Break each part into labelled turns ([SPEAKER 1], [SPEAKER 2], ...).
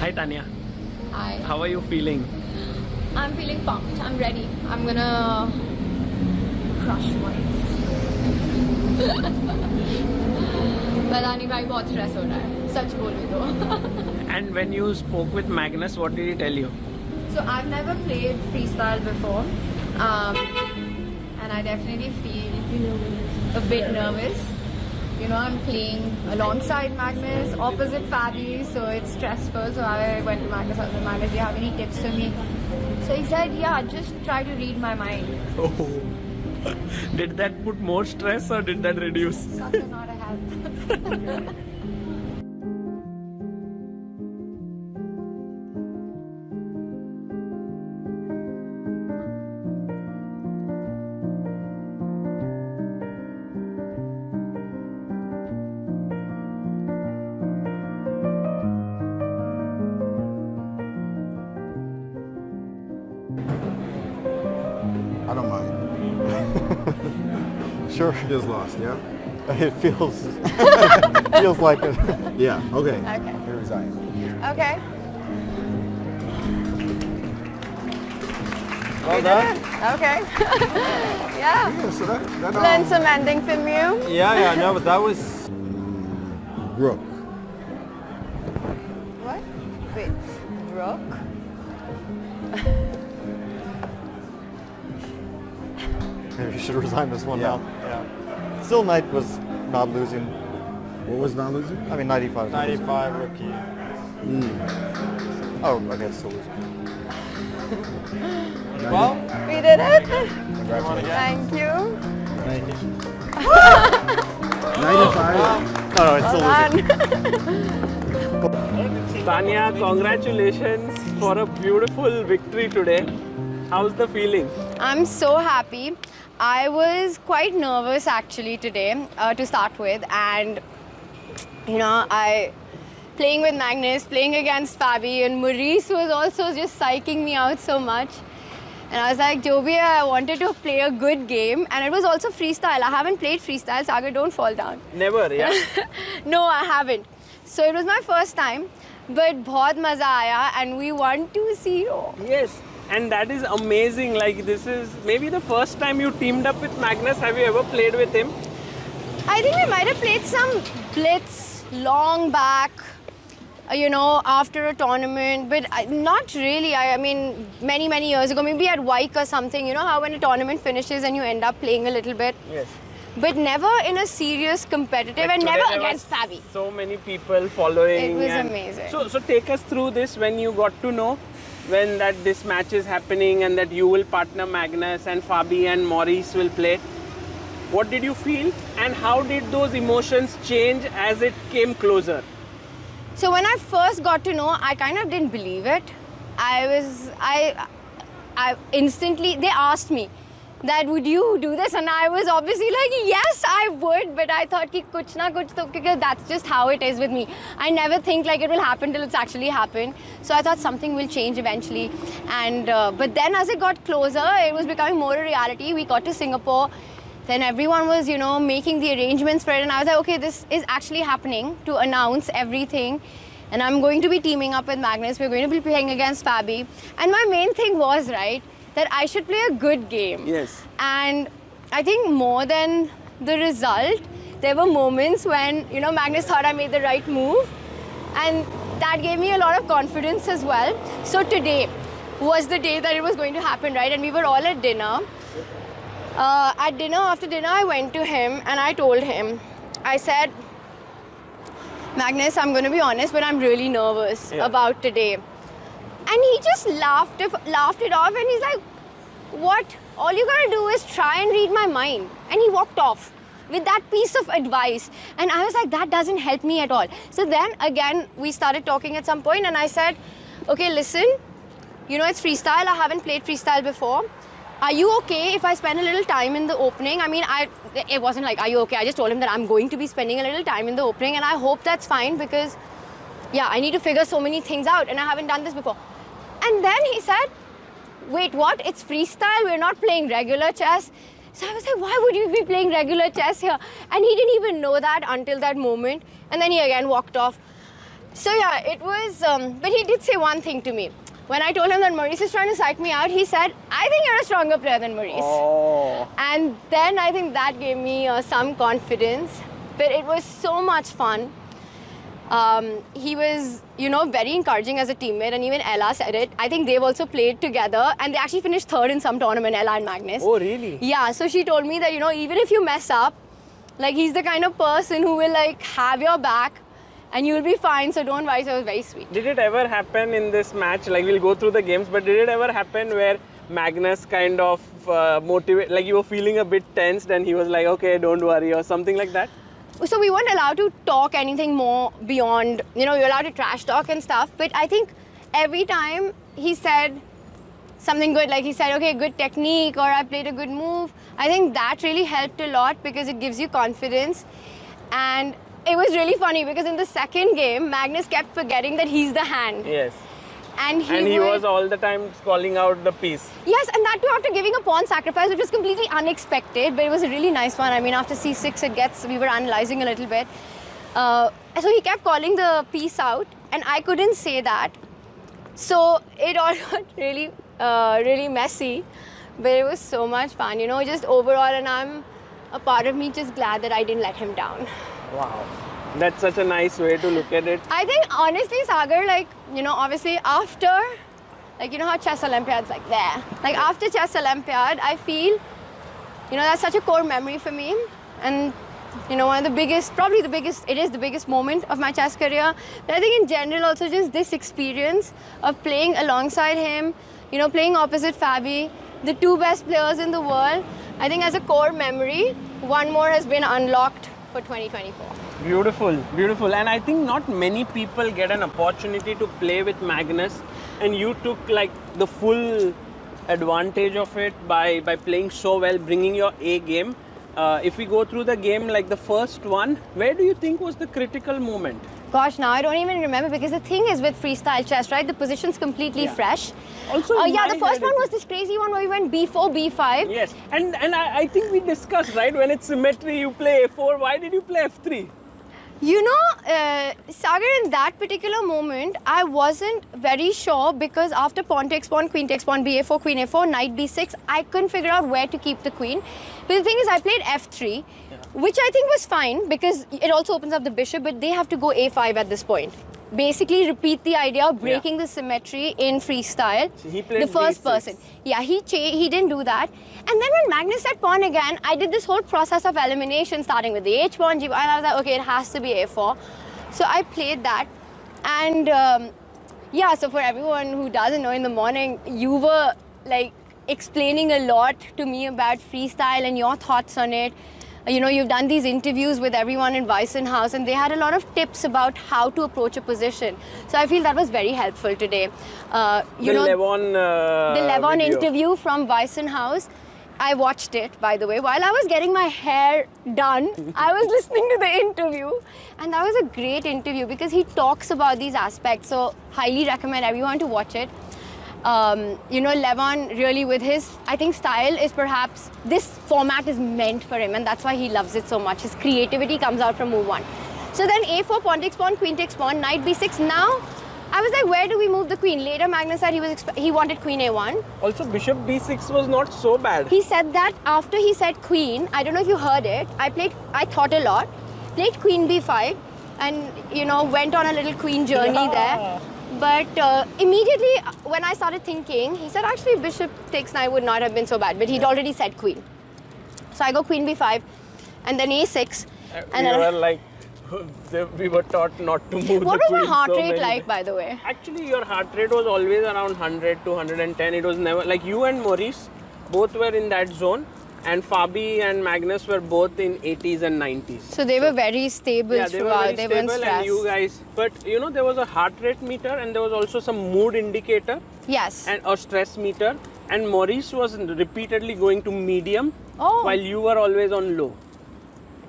[SPEAKER 1] Hi Tania.
[SPEAKER 2] Hi.
[SPEAKER 1] How are you feeling?
[SPEAKER 2] I'm feeling pumped. I'm ready. I'm gonna crush once. पता नहीं भाई बहुत stress हो रहा है. सच बोलूँ तो.
[SPEAKER 1] And when you spoke with Magnus, what did he tell you?
[SPEAKER 2] So I've never played freestyle before, and I definitely feel a bit nervous. You know, I'm playing alongside Magnus, opposite Fabi, so it's stressful. So I went to Magnus. I was like, Magnus, do you have any tips for me? So he said, yeah, just try to read my mind.
[SPEAKER 1] Oh. Did that put more stress or did that reduce?
[SPEAKER 2] Such a not a help.
[SPEAKER 3] I don't mind.
[SPEAKER 4] Sure.
[SPEAKER 3] Feels lost, yeah?
[SPEAKER 4] It feels feels like it.
[SPEAKER 3] Yeah, okay.
[SPEAKER 2] Okay.
[SPEAKER 3] Here's I am.
[SPEAKER 2] Okay.
[SPEAKER 4] Well done.
[SPEAKER 2] Okay. Yeah.
[SPEAKER 3] Yeah, so that
[SPEAKER 2] Learn some ending from you.
[SPEAKER 4] Yeah, no, but that was
[SPEAKER 3] Rook.
[SPEAKER 2] What? Wait. Rook?
[SPEAKER 4] maybe you should resign this one
[SPEAKER 3] Yeah.
[SPEAKER 4] now. Yeah. Still, knight was not losing.
[SPEAKER 3] What was not losing?
[SPEAKER 4] I mean, 95.
[SPEAKER 5] 95 rookie.
[SPEAKER 4] Oh, I guess still losing.
[SPEAKER 5] Well,
[SPEAKER 2] We did it.
[SPEAKER 3] Congratulations.
[SPEAKER 2] Thank you.
[SPEAKER 3] 95.
[SPEAKER 4] No, it's still losing.
[SPEAKER 1] Tania, congratulations for a beautiful victory today. How's the feeling?
[SPEAKER 2] I'm so happy. I was quite nervous actually today to start with, and you know, playing with Magnus, playing against Fabi, and Maurice was also just psyching me out so much. And I was like, Jobia, I wanted to play a good game, and it was also freestyle. I haven't played freestyle, Sagar, don't fall down.
[SPEAKER 1] Never, yeah?
[SPEAKER 2] No, I haven't. So it was my first time, but बहुत मजा आया, and we won 2-0.
[SPEAKER 1] Yes. And that is amazing. Like, this is maybe the first time you teamed up with Magnus. Have you ever played with him?
[SPEAKER 2] I think we might have played some blitz long back, you know, after a tournament, but not really. I mean, many years ago, maybe at Wyke or something. You know how when a tournament finishes and you end up playing a little bit?
[SPEAKER 1] Yes.
[SPEAKER 2] But never in a serious competitive,
[SPEAKER 1] Like
[SPEAKER 2] and
[SPEAKER 1] today
[SPEAKER 2] never
[SPEAKER 1] there
[SPEAKER 2] against
[SPEAKER 1] was
[SPEAKER 2] Fabi.
[SPEAKER 1] So many people following.
[SPEAKER 2] It was
[SPEAKER 1] and
[SPEAKER 2] amazing.
[SPEAKER 1] So take us through this when you got to know when that this match is happening and that you will partner Magnus and Fabi and Maurice will play. What did you feel and how did those emotions change as it came closer?
[SPEAKER 2] So when I first got to know, I kind of didn't believe it. I instantly, they asked me that would you do this, and I was obviously like, yes, I would, but I thought ki kuch na kuch to, because that's just how it is with me. I never think like it will happen till it's actually happened. So I thought something will change eventually, and but then as it got closer, it was becoming more a reality. We got to Singapore. Then everyone was, you know, making the arrangements for it, and I was like, okay, this is actually happening, to announce everything. And I'm going to be teaming up with Magnus. We're going to be playing against Fabi. And my main thing was, right, that I should play a good game.
[SPEAKER 1] Yes.
[SPEAKER 2] And I think more than the result, there were moments when, you know, Magnus thought I made the right move. And that gave me a lot of confidence as well. So today was the day that it was going to happen, right? And we were all at dinner. After dinner, I went to him and I told him, I said, Magnus, I'm going to be honest, but I'm really nervous about today. And he just laughed it off, and he's like, what? All you gotta do is try and read my mind. And he walked off with that piece of advice. And I was like, that doesn't help me at all. So then again, we started talking at some point, and I said, okay, listen, you know, it's freestyle. I haven't played freestyle before. Are you okay if I spend a little time in the opening? I mean, it wasn't like, are you okay? I just told him that I'm going to be spending a little time in the opening, and I hope that's fine because, yeah, I need to figure so many things out, and I haven't done this before. And then he said, wait, what? It's freestyle? We're not playing regular chess? So I was like, why would you be playing regular chess here? And he didn't even know that until that moment. And then he again walked off. So yeah, it was, but he did say one thing to me. When I told him that Maurice is trying to psych me out, he said, I think you're a stronger player than Maurice.
[SPEAKER 1] Oh.
[SPEAKER 2] And then I think that gave me some confidence. But it was so much fun. He was, you know, very encouraging as a teammate, and even Ella said it. I think they've also played together, and they actually finished third in some tournament, Ella and Magnus.
[SPEAKER 1] Oh, really?
[SPEAKER 2] Yeah, so she told me that, you know, even if you mess up, like, he's the kind of person who will, like, have your back, and you'll be fine, so don't worry. So it was very sweet.
[SPEAKER 1] Did it ever happen in this match, like we'll go through the games, but did it ever happen where Magnus kind of motivate, like you were feeling a bit tensed and he was like, okay, don't worry, or something like that?
[SPEAKER 2] So we weren't allowed to talk anything more beyond, you know, we were allowed to trash talk and stuff, but I think every time he said something good, like he said, okay, good technique, or I played a good move, I think that really helped a lot because it gives you confidence. And it was really funny because in the second game, Magnus kept forgetting that he's the hand.
[SPEAKER 1] Yes.
[SPEAKER 2] And he
[SPEAKER 1] was all the time calling out the piece.
[SPEAKER 2] Yes, and that too after giving a pawn sacrifice, which was completely unexpected, but it was a really nice one. I mean, after c6, we were analyzing a little bit. So he kept calling the piece out, and I couldn't say that. So it all got really, really messy, but it was so much fun, you know, just overall, and I'm a part of me just glad that I didn't let him down.
[SPEAKER 1] Wow. That's such a nice way to look at it.
[SPEAKER 2] I think honestly, Sagar, like, you know, obviously after, like, you know how Chess Olympiad's like there. Like after Chess Olympiad, I feel, you know, that's such a core memory for me. And, you know, one of the biggest, probably the biggest, it is the biggest moment of my chess career. But I think in general also just this experience of playing alongside him, you know, playing opposite Fabi, the two best players in the world. I think as a core memory, one more has been unlocked for 2024.
[SPEAKER 1] Beautiful, beautiful. And I think not many people get an opportunity to play with Magnus, and you took like the full advantage of it by playing so well, bringing your A game. If we go through the game, like the first one, where do you think was the critical moment?
[SPEAKER 2] Gosh, now I don't even remember, because the thing is with freestyle chess, right, the position's completely fresh.
[SPEAKER 1] Also,
[SPEAKER 2] yeah, the first one was this crazy one where we went b4, b5.
[SPEAKER 1] Yes, and I think we discussed, right, when it's symmetry, you play a4. Why did you play f3?
[SPEAKER 2] You know, Sagar, in that particular moment, I wasn't very sure, because after pawn takes pawn, queen takes pawn, ba4, queen a4, knight b6, I couldn't figure out where to keep the queen. But the thing is, I played f3, which I think was fine because it also opens up the bishop, but they have to go a5 at this point. Basically repeat the idea of breaking the symmetry in freestyle.
[SPEAKER 1] So he played
[SPEAKER 2] the first
[SPEAKER 1] b6.
[SPEAKER 2] person. Yeah, he didn't do that. And then when Magnus said pawn again, I did this whole process of elimination, starting with the h pawn, g pawn, and I was like, okay, it has to be a4. So I played that. And yeah, so for everyone who doesn't know, in the morning, you were like explaining a lot to me about freestyle and your thoughts on it. You know, you've done these interviews with everyone in Weissenhaus, and they had a lot of tips about how to approach a position. So I feel that was very helpful today. The Levon interview from Weissenhaus, I watched it, by the way. While I was getting my hair done, I was listening to the interview. And that was a great interview because he talks about these aspects. So highly recommend everyone to watch it. You know, Levon really with his, I think, style is perhaps, this format is meant for him, and that's why he loves it so much. His creativity comes out from move one. So then a4, pawn takes pawn, queen takes pawn, knight b6. Now, I was like, where do we move the queen? Later, Magnus said he wanted queen a1.
[SPEAKER 1] Also, bishop b6 was not so bad.
[SPEAKER 2] He said that after he said queen, I don't know if you heard it, I thought a lot, played queen b5, and, you know, went on a little queen journey there. But immediately when I started thinking, he said actually bishop takes knight would not have been so bad, but he'd already said queen. So I go queen b5 and then a6. And
[SPEAKER 1] we
[SPEAKER 2] then
[SPEAKER 1] were like, we were taught not to move the queen.
[SPEAKER 2] What was my heart
[SPEAKER 1] so
[SPEAKER 2] rate
[SPEAKER 1] many
[SPEAKER 2] like, by the way?
[SPEAKER 1] Actually, your heart rate was always around 100 to 110. It was never, like you and Maurice both were in that zone. And Fabi and Magnus were both in 80s and 90s.
[SPEAKER 2] So they were very stable throughout. They weren't stressed.
[SPEAKER 1] And you guys, but you know, there was a heart rate meter and there was also some mood indicator.
[SPEAKER 2] Yes.
[SPEAKER 1] And or stress meter. And Maurice was repeatedly going to medium while you were always on low.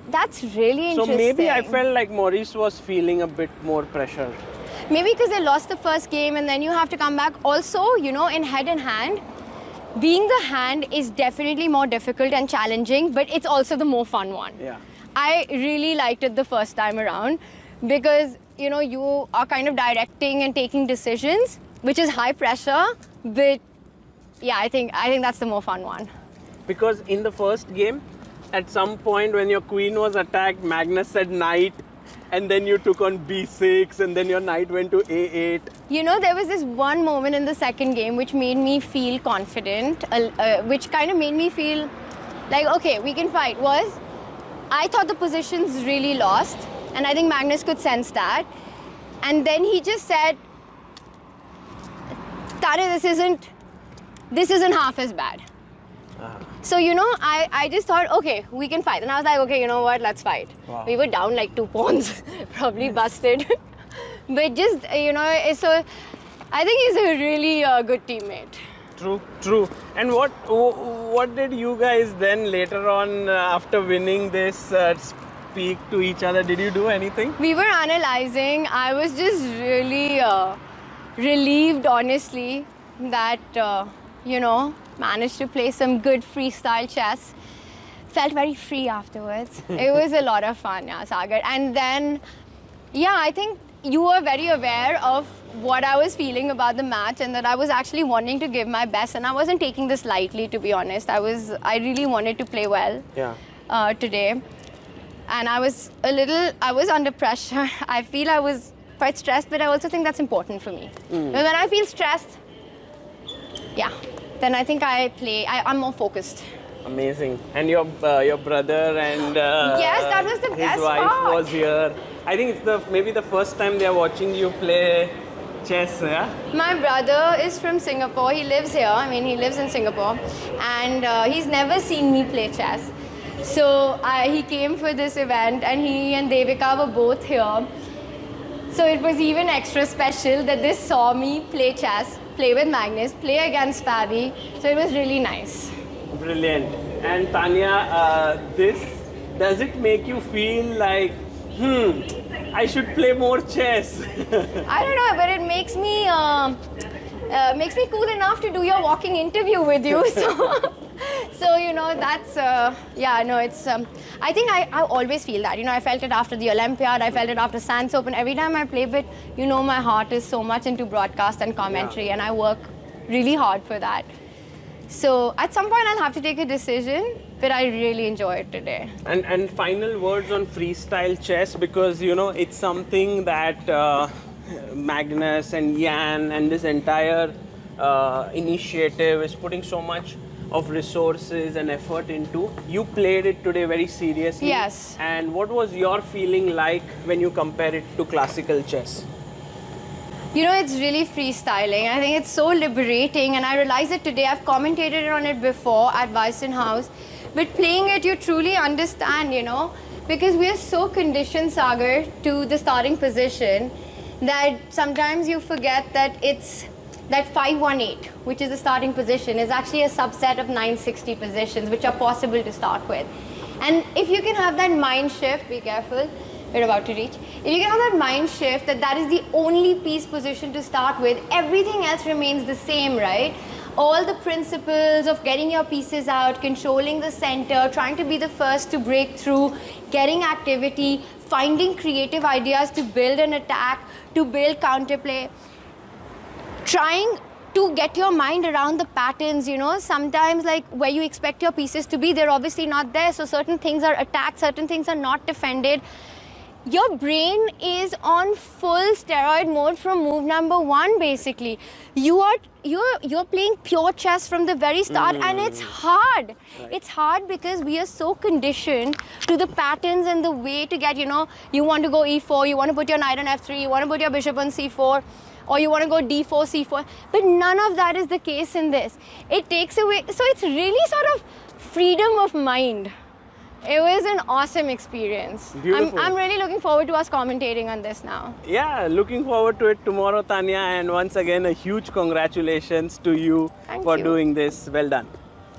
[SPEAKER 2] That's really interesting.
[SPEAKER 1] So maybe I felt like Maurice was feeling a bit more pressure.
[SPEAKER 2] Maybe because they lost the first game and then you have to come back. Also, you know, in head and hand, being the hand is definitely more difficult and challenging, but it's also the more fun one.
[SPEAKER 1] Yeah.
[SPEAKER 2] I really liked it the first time around because, you know, you are kind of directing and taking decisions, which is high pressure, but yeah, I think that's the more fun one.
[SPEAKER 1] Because in the first game, at some point when your queen was attacked, Magnus said knight, and then you took on b6, and then your knight went to a8.
[SPEAKER 2] You know, there was this one moment in the second game which made me feel confident, which kind of made me feel like, okay, we can fight. I thought the position's really lost, and I think Magnus could sense that. And then he just said, Tania, this isn't half as bad. So, you know, I just thought, okay, we can fight. And I was like, okay, you know what, let's fight.
[SPEAKER 1] Wow.
[SPEAKER 2] We were down like 2 pawns, probably busted. But just, you know, so I think he's a really good teammate.
[SPEAKER 1] True. And what did you guys then later on, after winning this, speak to each other? Did you do anything?
[SPEAKER 2] We were analyzing. I was just really relieved, honestly, that, you know, managed to play some good freestyle chess. Felt very free afterwards. It was a lot of fun, yeah, Sagar. And then, yeah, I think you were very aware of what I was feeling about the match, and that I was actually wanting to give my best, and I wasn't taking this lightly, to be honest. I really wanted to play well today. And I was under pressure. I feel I was quite stressed, but I also think that's important for me. When I feel stressed, yeah, then I think I'm more focused.
[SPEAKER 1] Amazing. And your brother and
[SPEAKER 2] yes, that was the best
[SPEAKER 1] his wife
[SPEAKER 2] part.
[SPEAKER 1] was here. I think it's maybe the first time they are watching you play chess, yeah?
[SPEAKER 2] My brother is from Singapore. He lives here. I mean, he lives in Singapore. And he's never seen me play chess. So he came for this event, and he and Devika were both here. So it was even extra special that they saw me play chess, play with Magnus, play against Fabi. So it was really nice.
[SPEAKER 1] Brilliant. And Tania, does it make you feel like, I should play more chess?
[SPEAKER 2] I don't know, but it makes me cool enough to do your walking interview with you. So you know, that's, yeah, no, it's, I think I always feel that. You know, I felt it after the Olympiad, I felt it after Sands Open. Every time I play, but you know, my heart is so much into broadcast and commentary, and I work really hard for that. So at some point I'll have to take a decision, but I really enjoyed today.
[SPEAKER 1] And final words on freestyle chess, because you know, it's something that Magnus and Jan and this entire initiative is putting so much of resources and effort into. You played it today very seriously.
[SPEAKER 2] Yes.
[SPEAKER 1] And what was your feeling like when you compare it to classical chess?
[SPEAKER 2] You know, it's really freestyling. I think it's so liberating, and I realized it today. I've commentated on it before at Bison House, but playing it, you truly understand, you know, because we are so conditioned, Sagar, to the starting position that sometimes you forget that it's that 518, which is the starting position, is actually a subset of 960 positions, which are possible to start with. And if you can have that mind shift, be careful, we're about to reach. If you can have that mind shift that is the only piece position to start with, everything else remains the same, right? All the principles of getting your pieces out, controlling the center, trying to be the first to break through, getting activity, finding creative ideas to build an attack, to build counterplay, trying to get your mind around the patterns, you know, sometimes like where you expect your pieces to be, they're obviously not there. So certain things are attacked, certain things are not defended. Your brain is on full steroid mode from move number 1, basically. You're playing pure chess from the very start, and it's hard. Right. It's hard because we are so conditioned to the patterns and the way to get, you know, you want to go e4, you want to put your knight on f3, you want to put your bishop on c4, or you want to go d4, c4. But none of that is the case in this. It takes away, so it's really sort of freedom of mind. It was an awesome experience. I'm really looking forward to us commentating on this now.
[SPEAKER 1] Yeah, looking forward to it tomorrow, Tania. And once again, a huge congratulations to you for doing this. Well done.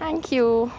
[SPEAKER 2] Thank you.